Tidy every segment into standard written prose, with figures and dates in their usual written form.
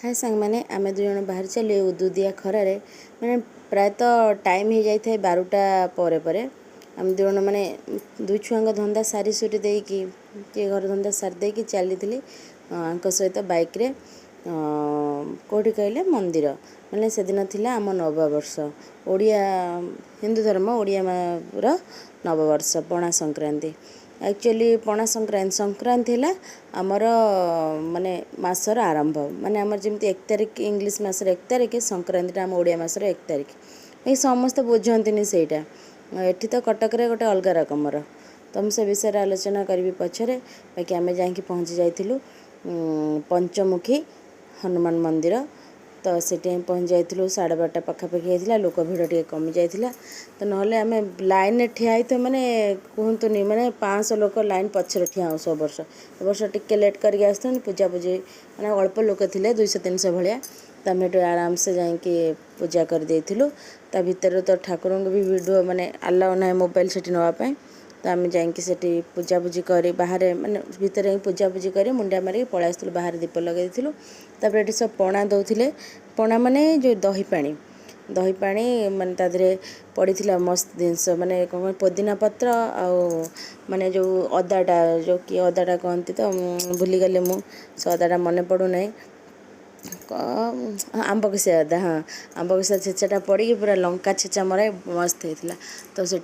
हाय सांग मैंने आम दुई जन बाहर चली उदुदिया खरार मैंने प्रायतः टाइम हो जाए 12टा पर आम दुई जन मैंने दुई छुआ धंदा सारी सुरी देकी किए घर धंदा सारी देकी चली सहित बाइक रे कौटी कहले मंदिर मैंने से दिन थिला आम नववर्ष ओडिया हिंदू धर्म ओडिया नववर्ष पणा संक्रांति एक्चुअली पणा संक्रांति है आमर माने मासर आरंभ माने आमर जमी 1 तारिख इंग्लिश मासर 1 तारिख संक्रांति आम ओडिया मासर 1 तारिख ये समस्ते बुझंती सेटा एठी तो कटक रे गोटे अलग रकमर तो से विषय आलोचना करी पछरे बाकी आम जाकि पहुँची जाइलु पंचमुखी हनुमान मंदिर तो से पहुँच जाइलु 12:30 पाखापाखि होता लोक भिड़ टे कमी जाइला तो ना आम लाइन ठिया तो मैंने कहतुनि मैंने 500 लोक लाइन पछर ठिया हो सब वर्ष ए वर्ष टिके लेट करके आसते पूजा पूजी मैंने अल्प लोक थे 200-300 भाया तो आम आराम से जाकि पूजा कर देलु ता भीतर तो ठाकुर भी वीडियो माने अलाउ ना मोबाइल से नापी तो आम जाकि पूजापूजी कर बाहर माने भीतर पूजा पूजी कर मुंडिया मारिक पलि आसलु बाहर दीप लगे तापर ये सब पणा दौले पणा माने जो दही पानी माने तादरे पड़ी मस्त जिनस माने पुदीना पत्र आउ माने जो अदाटा जो कि अदाटा कहती तो भूलीगली मुझे अदाटा मन पड़ूना आंबकसिया अदा हाँ आंबकसिया छेचाटा पड़ी पूरा लंका छेचा मरा मस्त होता तो से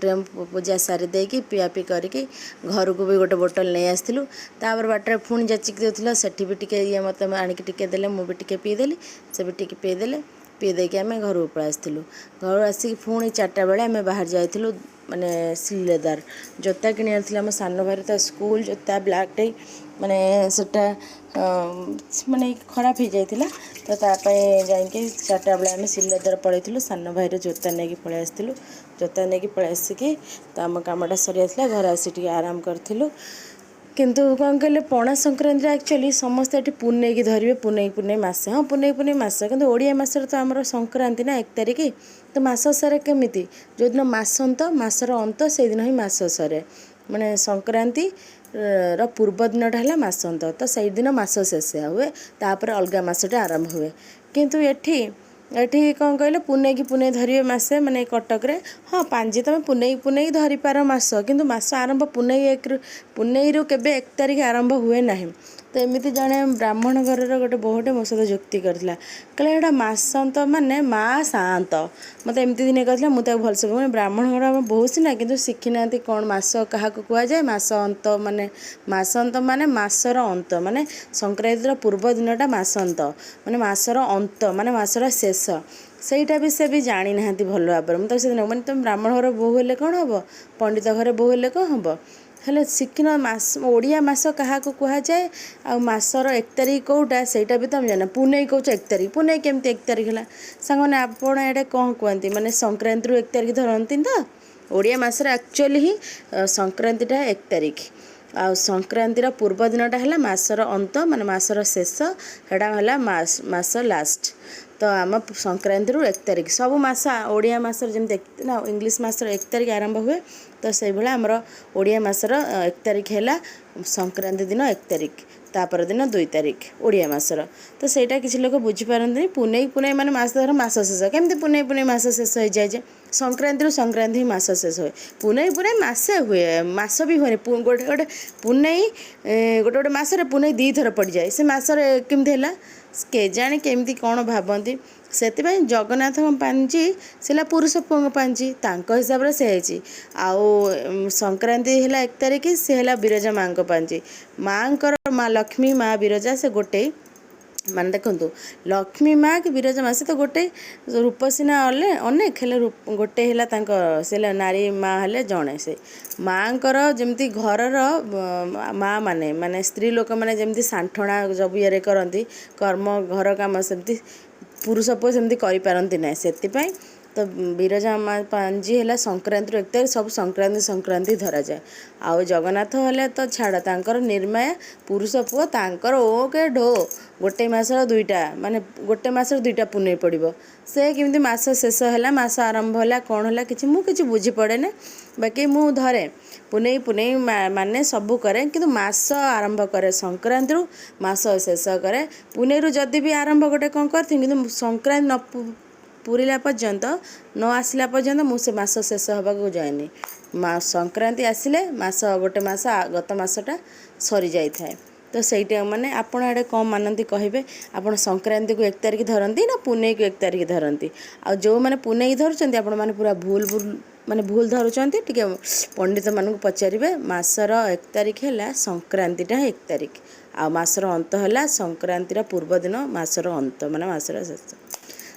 पूजा सारी देकी पियापी करके घर को भी गोटे बोतल नहीं आसलु तापर बाटर पुणी जाचिक देला सेठी भी टिके ये मत आणिक टिके देले मु भी टिके पीदेली से भी टिके पीदेले पी देकी आम घर पलि आसलु घर आसिक पुणी 4टा बेले आम बाहर जाइलु माने सिलेदार जोता किणी आम सान भाई तो स्कूल जोता ब्लैक टाई माने सेटा माने खराब हो जाइला तो तापाई जाकि 4टा बेले आम सिलेदार पलैलु सान भाई जोता नहीं पलि आसलु जोता नहीं पलि आसिकी तो आम कमटा सरी आसला घर आसी आराम करूँ किंतु कौन कहले पणा संक्रांति एक्चुअली समस्ते ये पुनई की धरवे पुनई मस हाँ पुनई मस कि ओडिया मसर तो आम संक्रांति ना 1 तारिख तो मस सारे केमी जो दिन मसंत मसर अंत से दिन ही मस सरे माने संक्रांति पूर्व दिनटा है मसंत तो से दिन मस शेष हुए तापर अलग मसटा आरंभ हुए किंतु एठी कौन कहले पुनई की पुनई धरवे मसे माने कटक रे हाँ पांजी तुम पुनई धरी पार मस किंतु मस आरंभ पुनई रु केबे 1 तारिख आरंभ हुए ना तो एमती जड़े ब्राह्मण घर गोटे बहुटे मो सहित जुक्ति करता कहले एटा मसंत माने माँ शांत मत एमती दिन कहला मुझे भलसे मैंने ब्राह्मण घर आम बहुत सीना कि शिखी ना कौन मस क्या कहुए मस अंत माने मसर अंत माने संक्रांतिर पूर्व दिनटा मसंत माने मसर अंत माने मसर शेष सहीटा भी से भी जानी ना भल भाव में तो मैंने तुम ब्राह्मण घर बोहू हेले कौन हम पंडित घर बोहू हेले कौन हम हेले शिखिन मस ओडिया मस क्या कहुए आ मसर 1 तारिख कौटा सहीटा भी तुम जाना पुनई कौच 1 तारिख पुनई केमती 1 तारिख है सांगने आपण ये कौन कहते माने संक्रांति 1 तारिख धरती तो ओडिया मसर एक्चुअली ही संक्रांतिटा 1 तारिख आ संक्रांतिर पूर्व दिनटा है मसर अंत माने मसर शेष हेटा है मस लास्ट तो आम संक्रांति 1 तारिख सब मस ओडिया मसर जमी ना इंग्लिश मसर 1 तारिख आरंभ हुए तो से भाया आमर ओडिया मसर 1 तारिख है संक्रांति दिन 1 तारिख तापर दिन 2 तारिख ओडिया मसर तो सहीटा किसी लोग बुझीपारती पुनई माने मसर मस शेष केमती पुनई मस शेष हो जाए संक्रांति संक्रांति ही मस शेष हुए पुनई मसे हुए मस भी हुए गोटे गोटे पुनई गोटे मसरे पुनई 2 थर पड़ जाए से मसर केमती है के जाने केमती कौन भावती से जगन्नाथ पांजी से पुरुष पुओं पांजी हिसाब से है आउ संक्रांति है 1 तारिख से है बिरजा माँ पांजी माँ लक्ष्मी माँ बिरजा से गोटे मान देखु लक्ष्मी माँ कि बिरजा माँ से तो गोटे रूप सीना अनेक हेल्ले गोटे है से नारी माँ हेल्ले जड़े से माँ जमती घर माँ माने माने स्त्री लोक मैंने जमती सांठणा जब ये करती कर्म घर काम सेमती पुरुष पुओ सेमती करें ना से तो बिरजा माँ पांजी है संक्रांति 1 तारिख सब संक्रांति धरा जाए आउ जगन्नाथ हेले तो छाड़ तांकर निर्माया पुरुष पुओ तांकर ओ के ढो गोटे मसर 2टा माने गोटे मसर 2टा पुनई पड़ो से केमती मस शेष है मस आरंभ है कौन है कि बुझी पड़े ना बाकी मु धरे पुनेई पुनेई माने सबू करे किंतु मास आरंभ करे संक्रांति रु मास शेष करे पुनेई रु जदि भी आरंभ गोटे कौन करथि किंतु संक्रांति न पूरिला पर्यंत न आसला पर्यंत मुझे मास शेष होगा जाएनि संक्रांति आसिले मास गोटे मास गत मसटा सरी जाए तो सहीटा माने आपण आड़े कम मानती कहे आपण संक्रांति को 1 तारिख धरती ना पुनेई को 1 तारिख धरती आ जो मैंने पुनेई धरुंच आपण मैंने पूरा भूल माने भूल धरुंच टे पंडित मान पचारे मासर 1 तारिख है संक्रांतिटा 1 तारिख आ मासर अंत है संक्रांतिर पूर्व दिन मासर अंत माने मासर शेष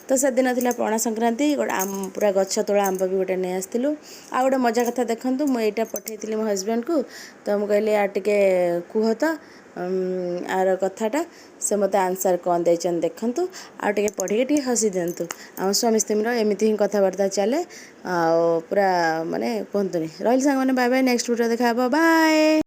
तो से दिन थी पणा संक्रांति गोटे पूरा गछ तोड़ा आंब भी गोटे नहीं आसलु आ गोटे मजा कथा देखूँ मुझे पठेली मो हजबैंड को तो मुझे कहली यार टे कह तो आर कथाटा से मत आंसर कौन देचन देखूँ आगे पढ़ी टे हसी दिंतु आम स्वामी स्त्री एमती ही कथबार्ता चले आ पूरा माने कहतुनि रही सांग मैंने बाय बाय नेक्स्ट वीडियो देखा बाय।